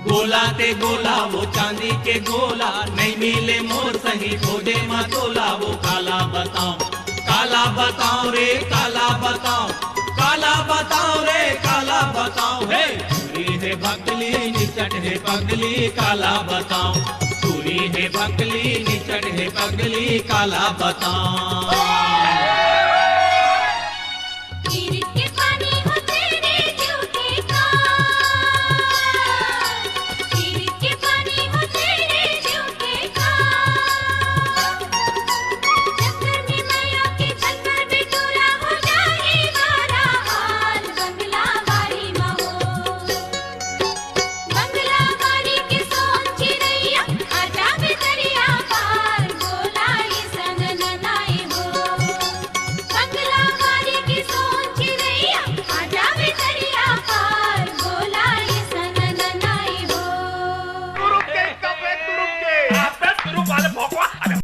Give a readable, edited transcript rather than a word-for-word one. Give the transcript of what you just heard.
गोला ते गोला वो चांदी के गोला, नहीं मिले मोर सही खोदे मतोला। वो काला बताओ रे काला बताओ, काला बताओ रे काला बताओ। हे पूरी है भकली निचट है पगली, काला बताओ। पूरी है भकली निचट है पगली, काला बताओ।